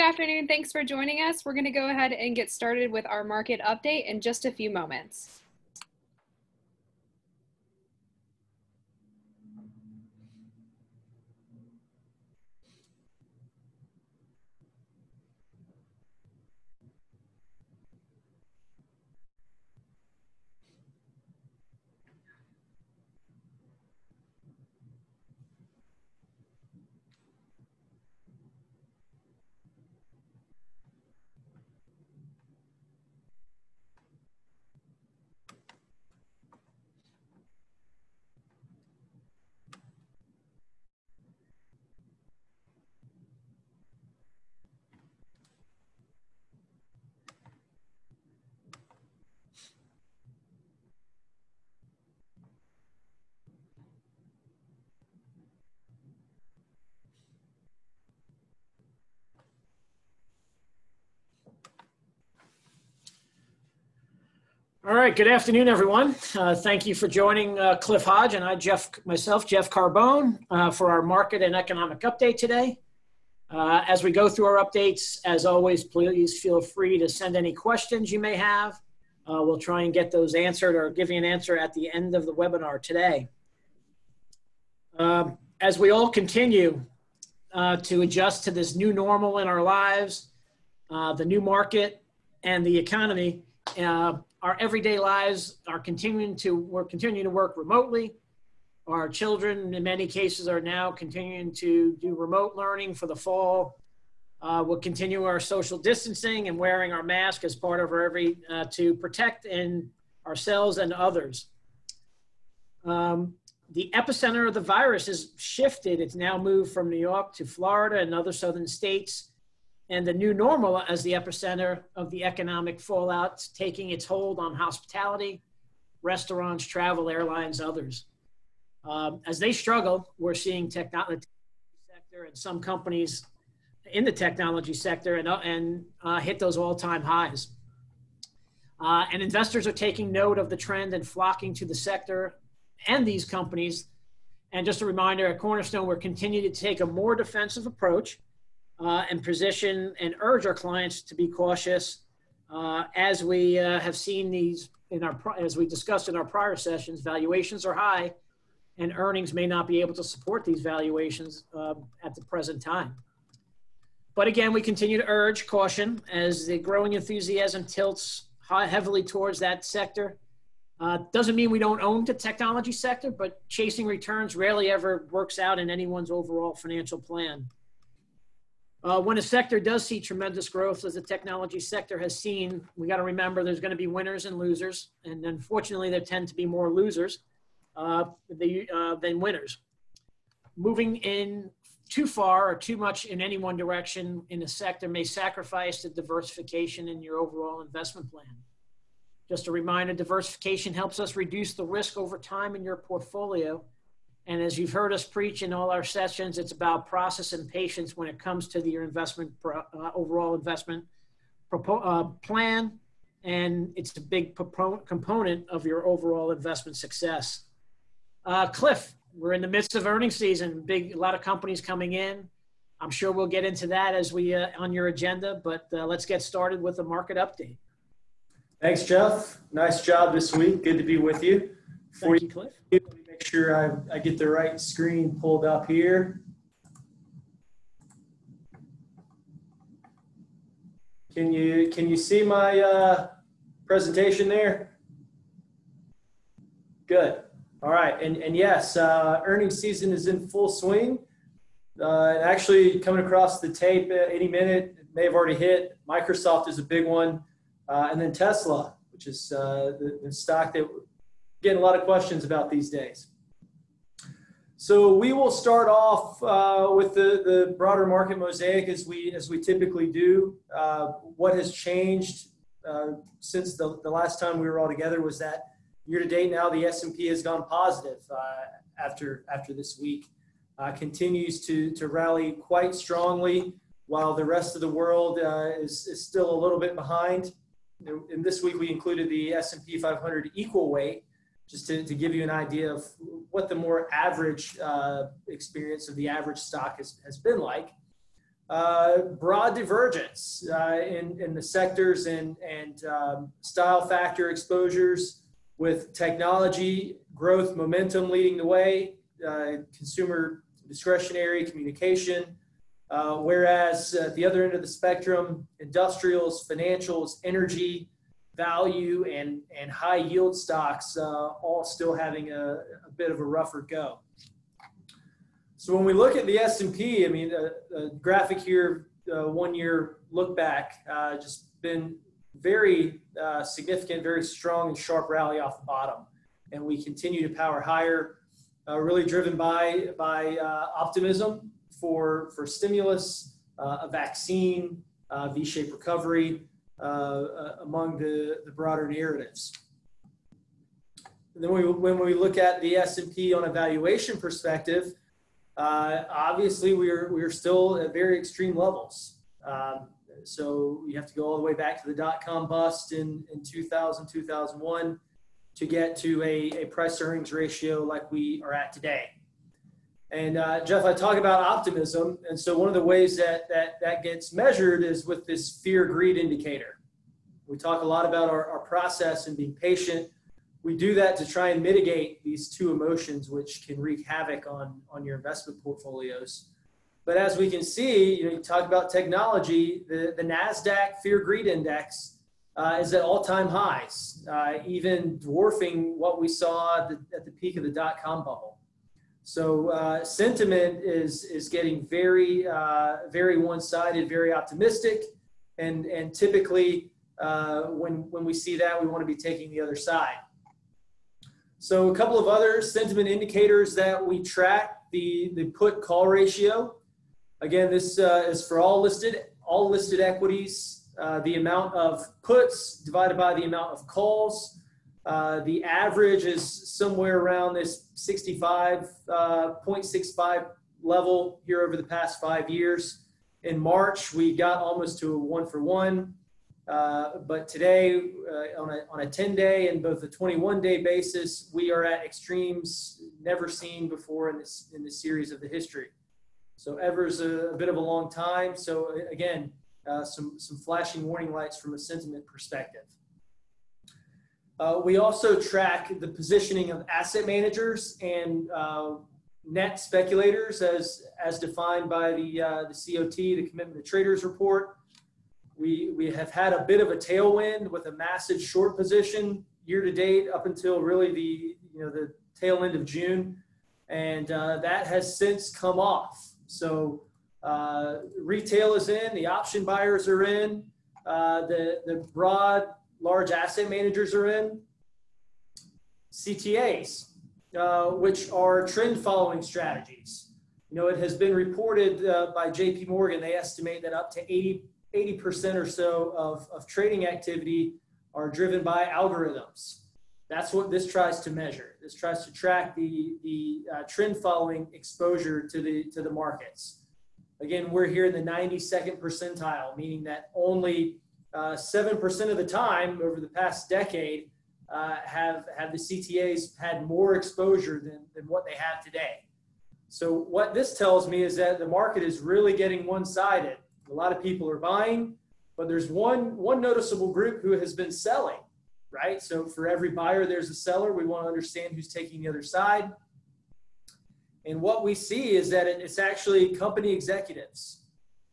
afternoon. Thanks for joining us. We're going to go ahead and get started with our market update in just a few moments. All right, good afternoon, everyone. Thank you for joining Cliff Hodge and Jeff Carbone, for our market and economic update today. As we go through our updates, as always, please feel free to send any questions you may have. We'll try and get those answered or give you an answer at the end of the webinar today. As we all continue to adjust to this new normal in our lives, the new market and the economy, our everyday lives are continuing to work remotely. Our children, in many cases, are now continuing to do remote learning for the fall. We'll continue our social distancing and wearing our mask as part of our to protect ourselves and others. The epicenter of the virus has shifted. It's now moved from New York to Florida and other southern states. And the new normal as the epicenter of the economic fallout, taking its hold on hospitality, restaurants, travel, airlines, others. As they struggle, we're seeing technology sector and some companies in the technology sector and hit those all-time highs. And investors are taking note of the trend and flocking to the sector and these companies. And just a reminder, at Cornerstone, we're continuing to take a more defensive approach and position and urge our clients to be cautious as we have seen these as we discussed in our prior sessions. Valuations are high and earnings may not be able to support these valuations at the present time. But again, we continue to urge caution as the growing enthusiasm tilts heavily towards that sector. Doesn't mean we don't own the technology sector, but chasing returns rarely ever works out in anyone's overall financial plan. When a sector does see tremendous growth, as the technology sector has seen, we got to remember there's going to be winners and losers. And unfortunately, there tend to be more losers than winners. Moving in too far or too much in any one direction in a sector may sacrifice the diversification in your overall investment plan. Just a reminder, diversification helps us reduce the risk over time in your portfolio. And as you've heard us preach in all our sessions, it's about process and patience when it comes to your investment, overall investment plan. And it's a big component of your overall investment success. Cliff, we're in the midst of earnings season, a lot of companies coming in. I'm sure we'll get into that as we on your agenda, but let's get started with the market update. Thanks, Jeff. Nice job this week. Good to be with you. Thank you, Cliff. Let me make sure I get the right screen pulled up here. Can you see my presentation there? Good. All right. And yes, earnings season is in full swing. Actually coming across the tape any minute, it may have already hit. Microsoft is a big one. And then Tesla, which is the stock that we're getting a lot of questions about these days. So we will start off with the broader market mosaic as we typically do. What has changed since the last time we were all together was that year to date now the S&P has gone positive after this week. Continues to rally quite strongly while the rest of the world is still a little bit behind. And this week we included the S&P 500 equal weight, just to give you an idea of what the more average experience of the average stock has been like. broad divergence in the sectors and style factor exposures, with technology growth momentum leading the way, consumer discretionary communication, whereas at the other end of the spectrum, industrials, financials, energy, value, and high yield stocks all still having a bit of a rougher go. So when we look at the S&P, I mean, a graphic here, 1 year look back, just been very significant, very strong and sharp rally off the bottom. And we continue to power higher, really driven by optimism for stimulus, a vaccine, V-shaped recovery among the broader narratives. And then when we look at the S&P on a valuation perspective, obviously we're still at very extreme levels. So you have to go all the way back to the dot-com bust in 2000, 2001 to get to a price earnings ratio like we are at today. And Jeff, I talk about optimism. And so one of the ways that gets measured is with this fear-greed indicator. We talk a lot about our process and being patient. We do that to try and mitigate these two emotions, which can wreak havoc on your investment portfolios. But as we can see, you talk about technology, the NASDAQ fear-greed index is at all-time highs, even dwarfing what we saw at the peak of the dot-com bubble. So sentiment is getting very, very one-sided, very optimistic, and typically when we see that, we want to be taking the other side. So a couple of other sentiment indicators that we track, the put-call ratio. Again, this is for all listed equities, the amount of puts divided by the amount of calls. The average is somewhere around this 65.65 level here over the past 5 years. In March, we got almost to a 1-for-1. But today, on a 10-day and both a 21-day basis, we are at extremes never seen before in this series of the history. So ever's a bit of a long time. So again, some flashing warning lights from a sentiment perspective. We also track the positioning of asset managers and net speculators as defined by the COT, the Commitment to Traders report. We have had a bit of a tailwind with a massive short position year to date up until really the tail end of June, and that has since come off. So retail is in, the option buyers are in, the broad large asset managers are in. CTAs, which are trend following strategies. It has been reported by JP Morgan, they estimate that up to 80% or so of trading activity are driven by algorithms. That's what this tries to measure. This tries to track the trend following exposure to the markets. Again, we're here in the 92nd percentile, meaning that only 7% of the time over the past decade have the CTAs had more exposure than what they have today. So what this tells me is that the market is really getting one-sided. A lot of people are buying, but there's one noticeable group who has been selling, right? So for every buyer, there's a seller. We want to understand who's taking the other side. And what we see is that it's actually company executives.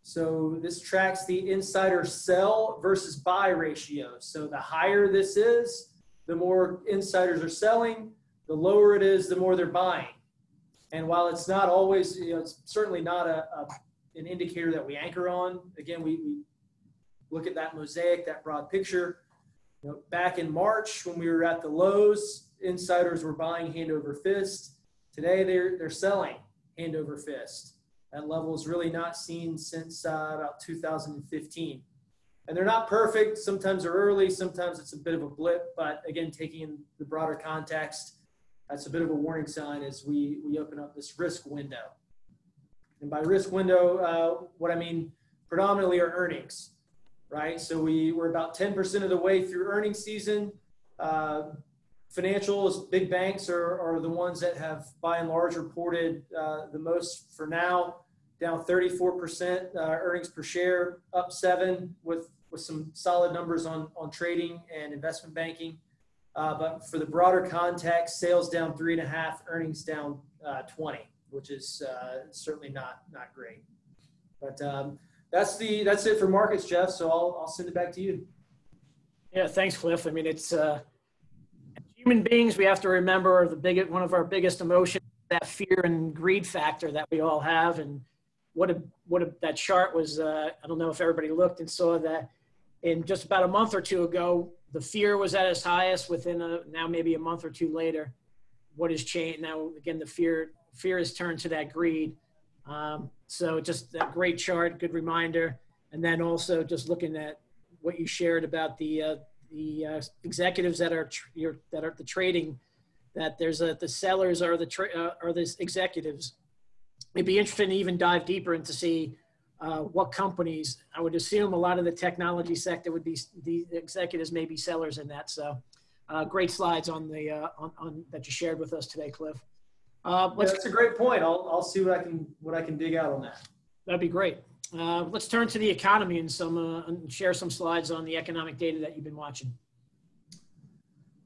So this tracks the insider sell versus buy ratio. So the higher this is, the more insiders are selling. The lower it is, the more they're buying. And while it's not always, it's certainly not an indicator that we anchor on. Again, we look at that mosaic, that broad picture. Back in March, when we were at the lows, insiders were buying hand over fist. Today, they're selling hand over fist. That level is really not seen since about 2015. And they're not perfect. Sometimes they're early. Sometimes it's a bit of a blip. But again, taking in the broader context, that's a bit of a warning sign as we open up this risk window. And by risk window, what I mean predominantly are earnings, right? So we're about 10% of the way through earnings season. Financials, big banks are the ones that have by and large reported the most for now. down 34%, earnings per share up 7 with some solid numbers on trading and investment banking. But for the broader context, sales down 3.5, earnings down 20, which is certainly not great. But that's it for markets, Jeff. So I'll send it back to you. Yeah, thanks, Cliff. I mean, it's human beings. We have to remember one of our biggest emotions, that fear and greed factor that we all have. And that chart was. I don't know if everybody looked and saw that in just about a month or two ago, the fear was at its highest. Now maybe a month or two later, what has changed now? Again, the fear has turned to that greed. So just a great chart, good reminder. And then also just looking at what you shared about the executives that are the trading, that there's the sellers are the executives. It'd be interesting to even dive deeper into see what companies. I would assume a lot of the technology sector would be the executives, maybe sellers in that. So great slides on that you shared with us today, Cliff. That's a great point. I'll see what I can dig out on that. That'd be great. Let's turn to the economy and share some slides on the economic data that you've been watching.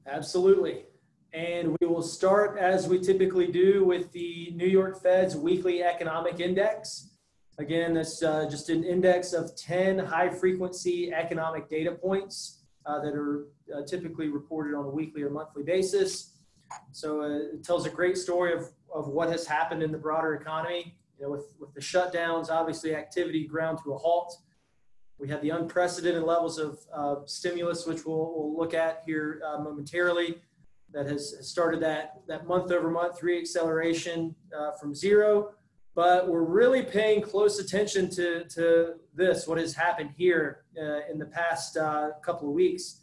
Absolutely. And we will start, as we typically do, with the New York Fed's weekly economic index. Again, that's just an index of 10 high-frequency economic data points that are typically reported on a weekly or monthly basis. So it tells a great story of what has happened in the broader economy. With the shutdowns, obviously activity ground to a halt. We had the unprecedented levels of stimulus, which we'll look at here momentarily, that has started that month-over-month reacceleration from zero. But we're really paying close attention to what has happened here in the past couple of weeks.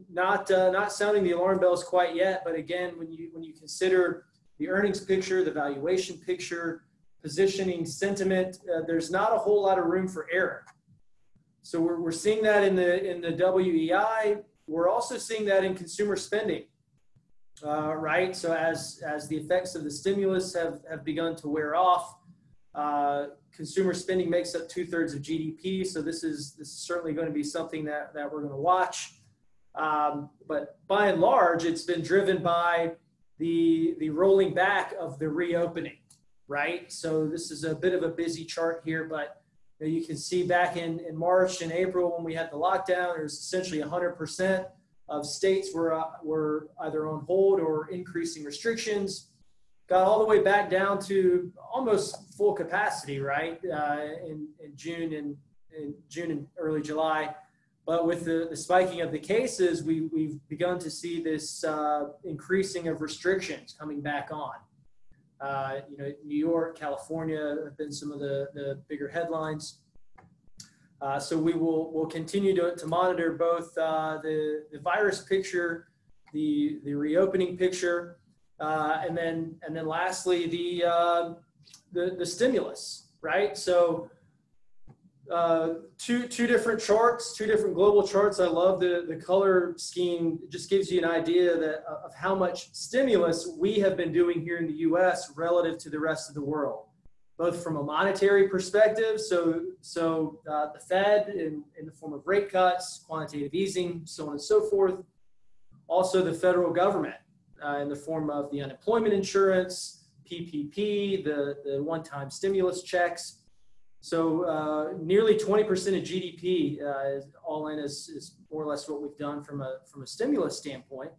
Not sounding the alarm bells quite yet, but again, when you consider the earnings picture, the valuation picture, positioning sentiment, there's not a whole lot of room for error. So we're seeing that in the WEI. We're also seeing that in consumer spending, right? So as the effects of the stimulus have begun to wear off, consumer spending makes up 2/3 of GDP. So this is certainly going to be something that we're going to watch. But by and large, it's been driven by the rolling back of the reopening, right? So this is a bit of a busy chart here, but you can see back in March and April when we had the lockdown, there's essentially 100% of states were either on hold or increasing restrictions. Got all the way back down to almost full capacity, right? In June and early July. But with the spiking of the cases, we've begun to see this increasing of restrictions coming back on. New York, California have been some of the bigger headlines. So we'll continue to monitor both the virus picture, the reopening picture, and then lastly the stimulus, right? So two different charts, two different global charts. I love the color scheme. It just gives you an idea of how much stimulus we have been doing here in the U.S. relative to the rest of the world, both from a monetary perspective. So the Fed in the form of rate cuts, quantitative easing, so on and so forth. Also the federal government in the form of the unemployment insurance, PPP, the one-time stimulus checks. So nearly 20% of GDP is all in is more or less what we've done from a stimulus standpoint.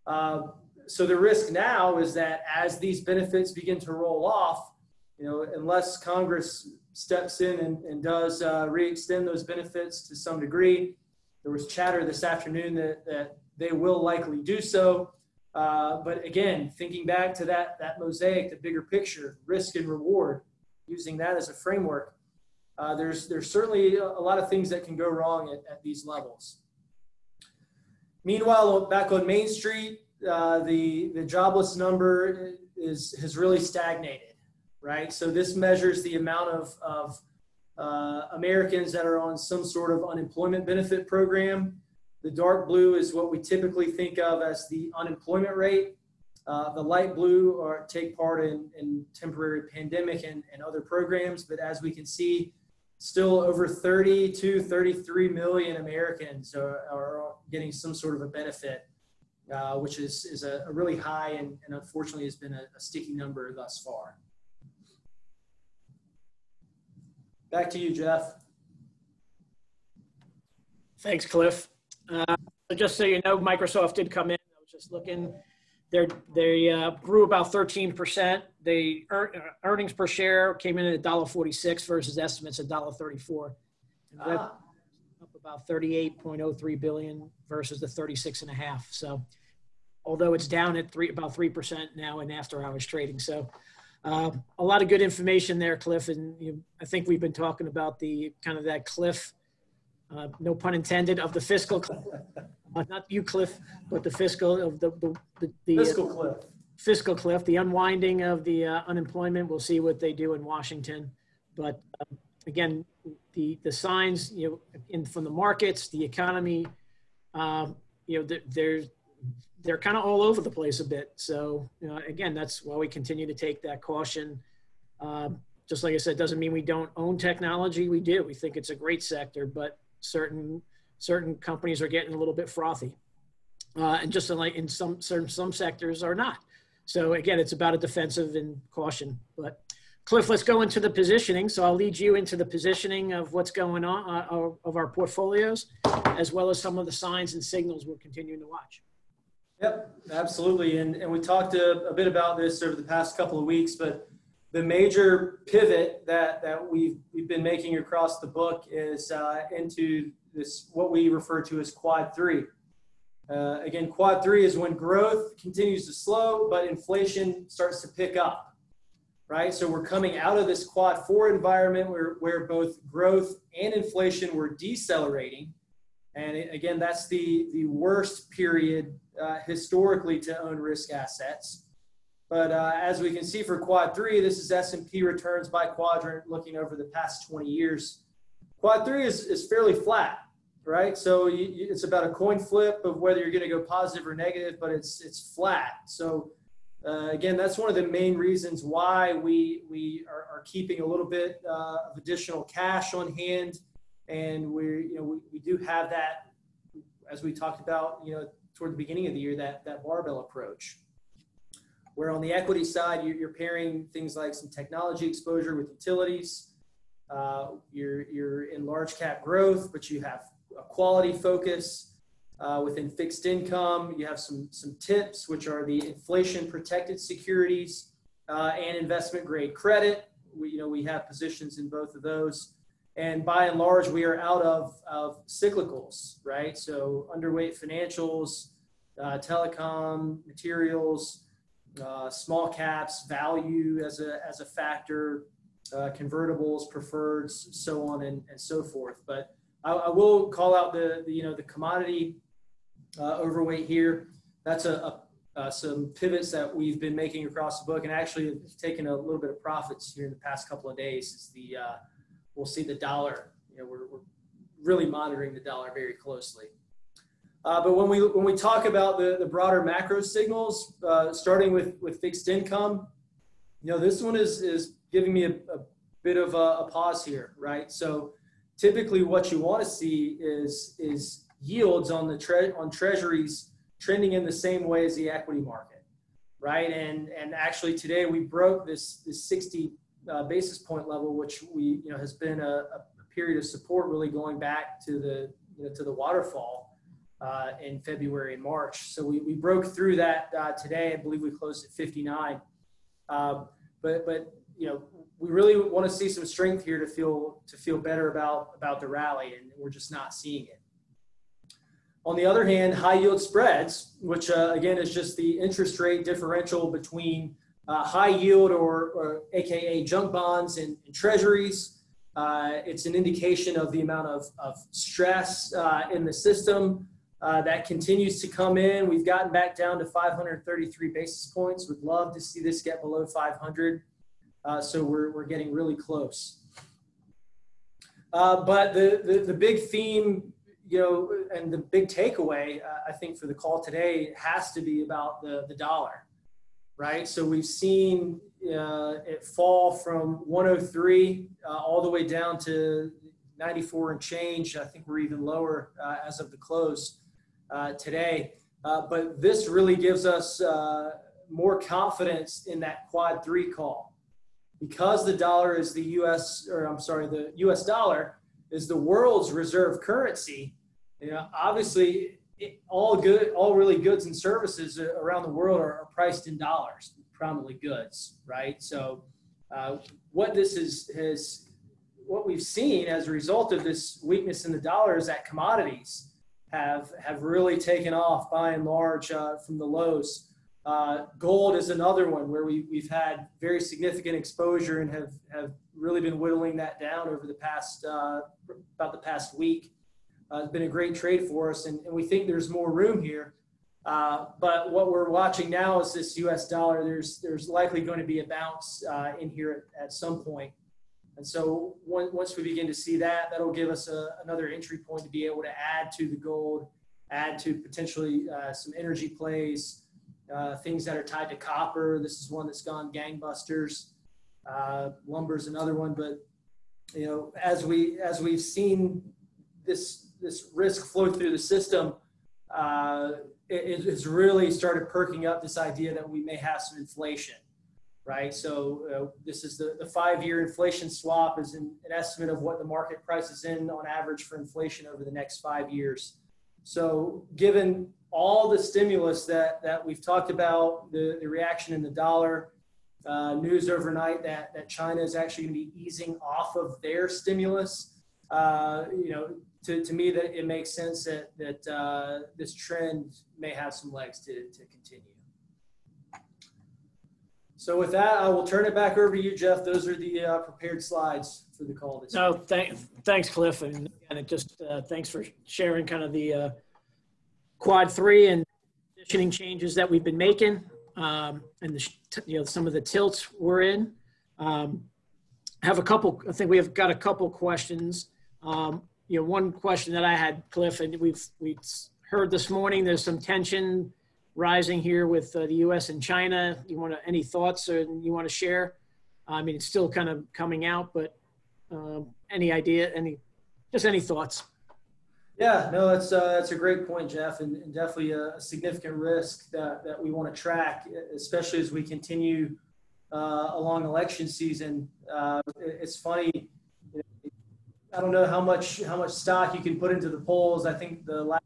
So the risk now is that as these benefits begin to roll off, unless Congress steps in and does re-extend those benefits to some degree, there was chatter this afternoon that they will likely do so. But again, thinking back to that mosaic, the bigger picture, risk and reward, using that as a framework, there's certainly a lot of things that can go wrong at these levels. Meanwhile, back on Main Street, the jobless number has really stagnated, right? So this measures the amount of Americans that are on some sort of unemployment benefit program. The dark blue is what we typically think of as the unemployment rate. The light blue take part in temporary pandemic and other programs. But as we can see, still over 33 million Americans are getting some sort of a benefit, which is a really high and unfortunately has been a sticky number thus far. Back to you, Jeff. Thanks, Cliff. Just so you know, Microsoft did come in. I was just looking. They grew about 13%. The earnings per share came in at $1.46 versus estimates at $1.34. Up about 38.03 billion versus the 36.5. So, although it's down at about 3% now in after-hours trading. So, a lot of good information there, Cliff. And I think we've been talking about the kind of that cliff. No pun intended, of the fiscal cliff. Not you, Cliff, but the fiscal of the fiscal cliff. Fiscal cliff, the unwinding of the unemployment. We'll see what they do in Washington. But again, the signs, from the markets, the economy, they're kind of all over the place a bit. So again, that's why we continue to take that caution. Just like I said, doesn't mean we don't own technology. We do. We think it's a great sector, but certain companies are getting a little bit frothy, and just like in some sectors are not. So again, it's about a defensive and caution. But Cliff, let's go into the positioning. So I'll lead you into the positioning of what's going on of our portfolios, as well as some of the signs and signals we're continuing to watch. Yep, absolutely. And we talked a bit about this over the past couple of weeks, but the major pivot that we've been making across the book is into this, what we refer to as quad 3. Again, quad 3 is when growth continues to slow, but inflation starts to pick up, right? So we're coming out of this quad 4 environment where both growth and inflation were decelerating. And again, that's the worst period historically to own risk assets. But as we can see for quad 3, this is S&P returns by quadrant looking over the past 20 years. Quad 3 is fairly flat, right? So it's about a coin flip of whether you're going to go positive or negative, but it's flat. So again, that's one of the main reasons why we are keeping a little bit of additional cash on hand. And we do have that, as we talked about, toward the beginning of the year, that barbell approach, where on the equity side, you're pairing things like some technology exposure with utilities. You're in large cap growth, but you have a quality focus within fixed income. You have some TIPS, which are the inflation protected securities, and investment grade credit. We have positions in both of those. And by and large, we are out of cyclicals, right? So underweight financials, telecom, materials, small caps, value as a factor, convertibles, preferreds, so on and so forth. But I will call out the commodity overweight here. That's some pivots that we've been making across the book, and actually have taken a little bit of profits here in the past couple of days. We'll see the dollar. We're really monitoring the dollar very closely. But when we talk about the broader macro signals, starting with fixed income, this one is giving me a bit of a pause here, right? So typically, what you want to see is yields on treasuries trending in the same way as the equity market, right? And actually today we broke this 60 basis point level, which has been a period of support really going back to the waterfall in February and March. So we broke through that today. I believe we closed at 59. But we really want to see some strength here to feel better about the rally, and we're just not seeing it. On the other hand, high yield spreads, which again is just the interest rate differential between high yield or AKA junk bonds and treasuries. It's an indication of the amount of stress in the system that continues to come in. We've gotten back down to 533 basis points. Would love to see this get below 500. So we're getting really close. But the big theme, and the big takeaway, I think, for the call today has to be about the dollar. right? So we've seen it fall from 103 all the way down to 94 and change. I think we're even lower as of the close today. But this really gives us more confidence in that quad 3 call. Because the dollar is the US dollar is the world's reserve currency. Obviously, all really goods and services around the world are priced in dollars, predominantly goods, right? So what we've seen as a result of this weakness in the dollar is that commodities have really taken off by and large from the lows. Gold is another one where we've had very significant exposure and have really been whittling that down over the past about the past week. It's been a great trade for us, and we think there's more room here. But what we're watching now is this U.S. dollar. There's likely going to be a bounce in here at some point. And so once we begin to see that, that'll give us another entry point to be able to add to the gold, add to potentially some energy plays, things that are tied to copper. This is one that's gone gangbusters. Lumber's another one. But as we've seen this risk flow through the system, it's really started perking up this idea that we may have some inflation. Right. So this is the 5-year inflation swap is an estimate of what the market prices in on average for inflation over the next 5 years. So given all the stimulus that we've talked about, the reaction in the dollar, news overnight that China is actually going to be easing off of their stimulus, to me that it makes sense that this trend may have some legs to continue. So with that, I will turn it back over to you, Jeff. Those are the prepared slides for the call this No, thanks, Cliff. And just thanks for sharing kind of the quad 3 and positioning changes that we've been making, and some of the tilts we're in. I think we have got a couple questions. One question that I had, Cliff, and we've heard this morning, there's some tension rising here with the U.S. and China. Any thoughts you want to share? I mean, it's still kind of coming out, but any idea, any thoughts? Yeah, no, that's a great point, Jeff, and definitely a significant risk that we want to track, especially as we continue along election season. It's funny, I don't know how much stock you can put into the polls. I think the last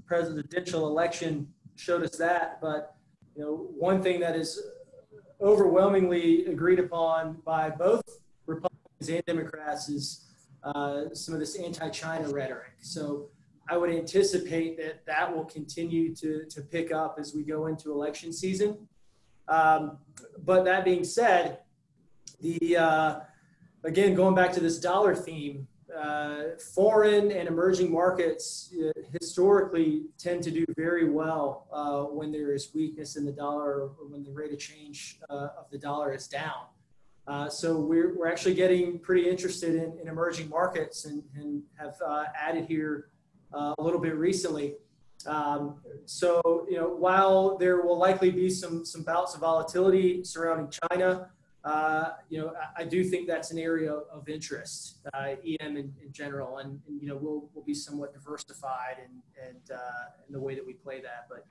presidential election showed us that, but one thing that is overwhelmingly agreed upon by both Republicans and Democrats is some of this anti-China rhetoric. So I would anticipate that will continue to pick up as we go into election season. But that being said, again, going back to this dollar theme, foreign and emerging markets historically tend to do very well when there is weakness in the dollar or when the rate of change of the dollar is down. So we're actually getting pretty interested in emerging markets and have added here a little bit recently. So while there will likely be some bouts of volatility surrounding China, I do think that's an area of interest, EM in general, and we'll be somewhat diversified in the way that we play that. But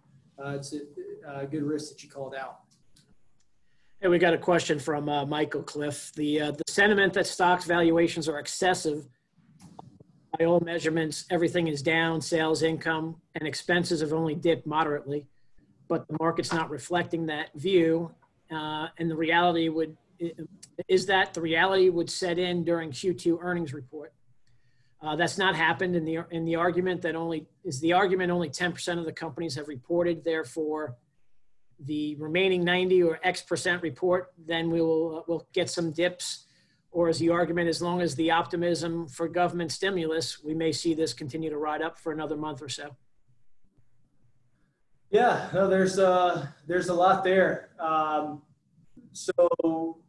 it's a good risk that you called out. Hey, we got a question from Michael, Cliff. The sentiment that stocks valuations are excessive. By all measurements, everything is down. Sales, income, and expenses have only dipped moderately, but the market's not reflecting that view. And the reality would set in during Q2 earnings report. That's not happened in the argument that only 10% of the companies have reported. Therefore, the remaining 90 or X% report, then we'll get some dips. Or as the argument, as long as the optimism for government stimulus, we may see this continue to ride up for another month or so. Yeah, no, there's a lot there. So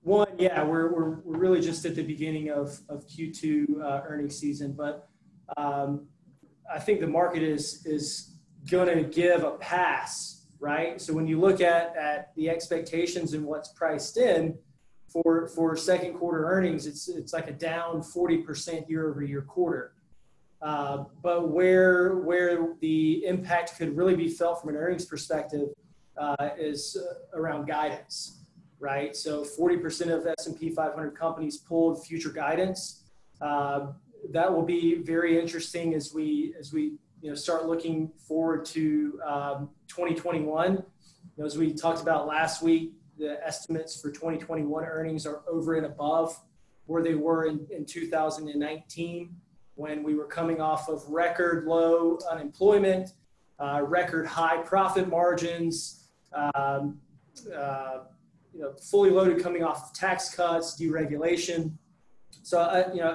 one, yeah, we're really just at the beginning of Q2 earnings season, but I think the market is going to give a pass right? So when you look at the expectations and what's priced in for second quarter earnings, it's like a down 40% year over year quarter. But where the impact could really be felt from an earnings perspective is around guidance, right? So 40% of S&P 500 companies pulled future guidance. That will be very interesting as we start looking forward to 2021. As we talked about last week, the estimates for 2021 earnings are over and above where they were in 2019, when we were coming off of record low unemployment, record high profit margins, fully loaded coming off of tax cuts, deregulation. So,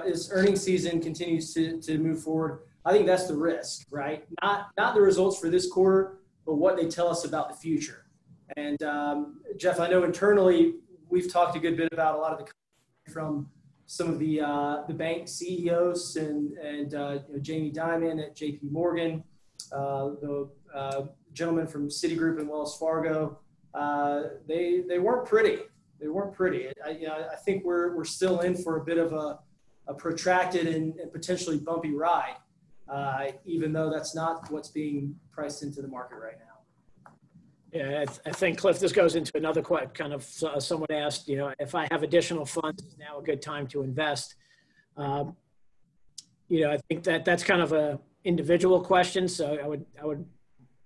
as earnings season continues to move forward, I think that's the risk, right? Not the results for this quarter, but what they tell us about the future. And Jeff, I know internally we've talked a good bit about a lot of the from some of the bank CEOs and Jamie Dimon at JP Morgan, the gentleman from Citigroup and Wells Fargo. They weren't pretty. They weren't pretty. I think we're still in for a bit of a protracted and potentially bumpy ride, even though that's not what's being priced into the market right now. Yeah, I think, Cliff, this goes into another kind of someone asked, if I have additional funds, is now a good time to invest? I think that's kind of a individual question. So I would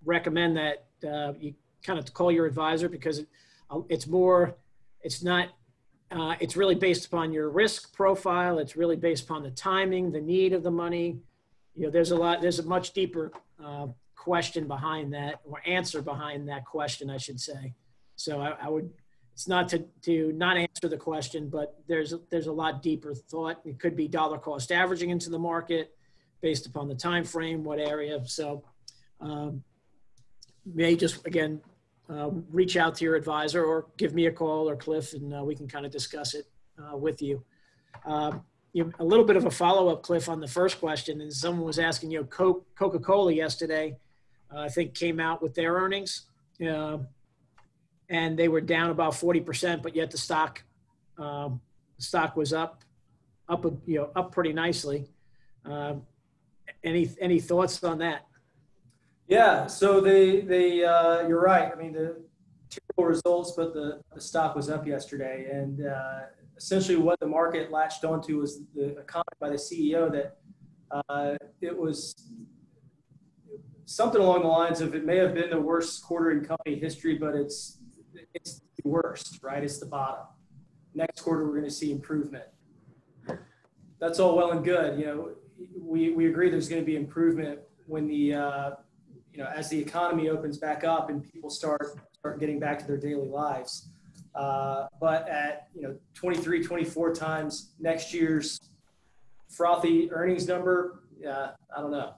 recommend that you kind of call your advisor, because it's really based upon your risk profile. It's really based upon the timing, the need of the money. There's a much deeper question behind that, or answer behind that question, I should say. So I would, it's not to not answer the question, but there's a lot deeper thought. It could be dollar cost averaging into the market based upon the time frame, what area. So may just, again, reach out to your advisor or give me a call, or Cliff, and we can kind of discuss it with you. A little bit of a follow-up, Cliff, on the first question, and someone was asking, Coca-Cola yesterday, I think, came out with their earnings, and they were down about 40%, but yet the stock was up pretty nicely. Any thoughts on that? Yeah, so they you're right. I mean, the terrible results, but the stock was up yesterday, and essentially what the market latched onto was the comment by the CEO that it was something along the lines of, it may have been the worst quarter in company history, but it's the worst, right? It's the bottom. Next quarter, we're going to see improvement. That's all well and good. We agree there's going to be improvement when the as the economy opens back up and people start getting back to their daily lives. But at 23, 24 times next year's frothy earnings number, I don't know.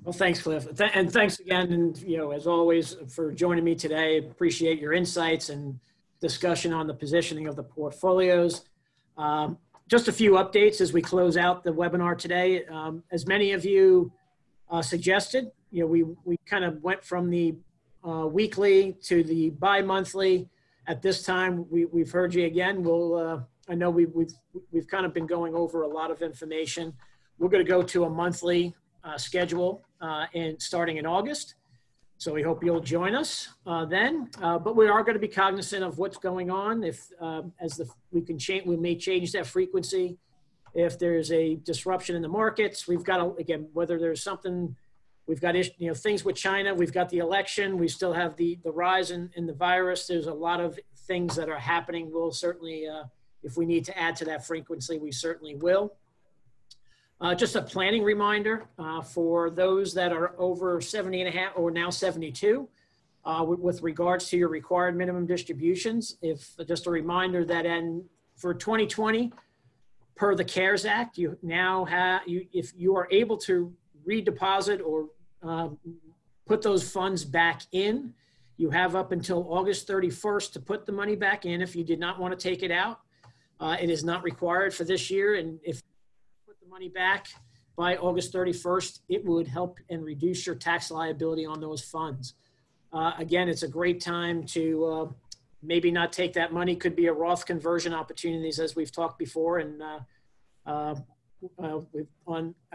Well, thanks, Cliff. And thanks again. And, as always, for joining me today. Appreciate your insights and discussion on the positioning of the portfolios. Just a few updates as we close out the webinar today. As many of you suggested, we kind of went from the weekly to the bi-monthly. At this time, we've heard you again. I know we've kind of been going over a lot of information. We're going to go to a monthly schedule and starting in August. So we hope you'll join us then. But we are going to be cognizant of what's going on. If we may change that frequency. If there's a disruption in the markets, we've got to, again, whether there's something, we've got things with China, we've got the election, we still have the rise in the virus. There's a lot of things that are happening. We'll certainly, if we need to add to that frequency, we certainly will. Just a planning reminder for those that are over 70 and a half or now 72 with regards to your required minimum distributions. Just a reminder that for 2020, per the CARES Act, you now have, if you are able to redeposit or put those funds back in, you have up until August 31st to put the money back in if you did not want to take it out. It is not required for this year, and if you put the money back, by August 31st, it would help and reduce your tax liability on those funds. Again, it's a great time to maybe not take that money. Could be a Roth conversion opportunities, as we've talked before. And I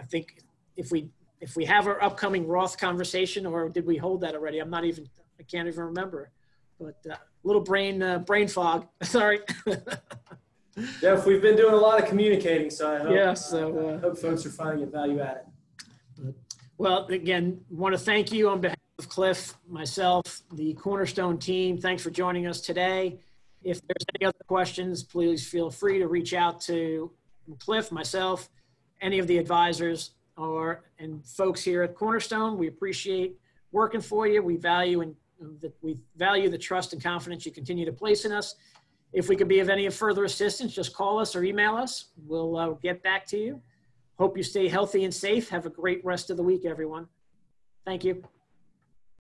think if we have our upcoming Roth conversation, or did we hold that already? I can't even remember. But a little brain fog. Sorry. Jeff, we've been doing a lot of communicating, so I hope, I hope folks are finding it value added. Well, again, want to thank you on behalf of Cliff, myself, the Cornerstone team. Thanks for joining us today. If there's any other questions, please feel free to reach out to Cliff, myself, any of the advisors and folks here at Cornerstone. We appreciate working for you. We value the trust and confidence you continue to place in us. If we could be of any further assistance, just call us or email us. We'll get back to you. Hope you stay healthy and safe. Have a great rest of the week, everyone. Thank you.